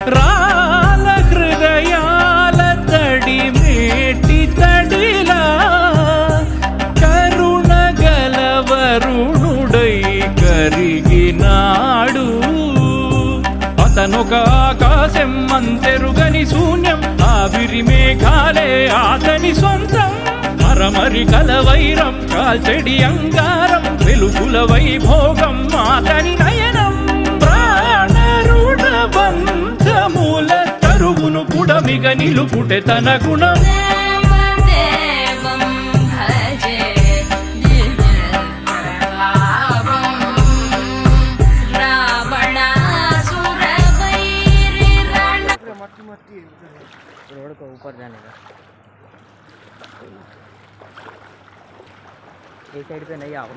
రాల హృదయాల తడి మేటి తడిలా కరుణ గలవరుణుడై కరిగినాడు. అతనొక ఆకాశం అంతెరుగని శూన్యం, ఆవిరి మేఘాలే అతని సొంతం. మరమరి కలవైరం కాల్చెడి అంగారం, వెలుగుల వైభోగం అతని నయనం. ప్రాణరుణ బంధముల తరువును పుడమిగ నిలుపుటె తన గుణం. रोड को ऊपर जाने का एक साइड पे नहीं आओ।